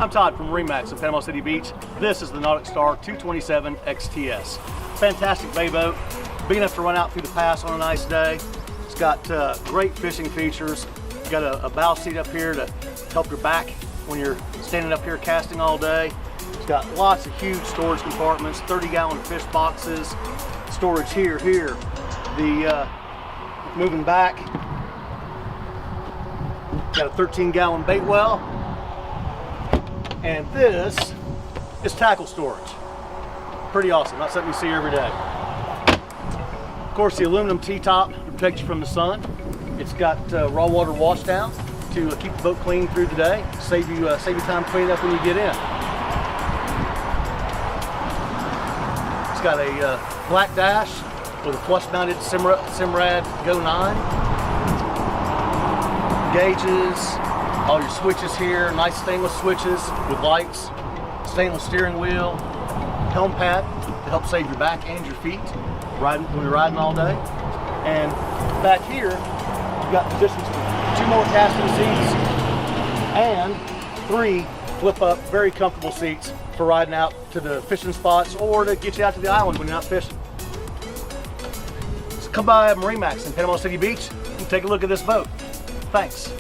I'm Todd from MarineMax in Panama City Beach. This is the NauticStar 227 XTS. Fantastic bay boat, big enough to run out through the pass on a nice day. It's got great fishing features. Got a bow seat up here to help your back when you're standing up here casting all day. It's got lots of huge storage compartments, 30-gallon fish boxes, storage here. The moving back, got a 13-gallon bait well, and this is tackle storage. Pretty awesome, not something you see every day. Of course, the aluminum T-top protects you from the sun. It's got raw water wash down to keep the boat clean through the day, save you time cleaning up when you get in. It's got a black dash with a flush-mounted Simrad Go 9. Gauges, all your switches here, nice stainless switches with lights, stainless steering wheel, helm pad to help save your back and your feet when you're riding all day. And back here, you've got positions for 2 more casting seats and 3 flip-up, very comfortable seats for riding out to the fishing spots or to get you out to the island when you're not fishing. So come by MarineMax in Panama City Beach and take a look at this boat. Thanks.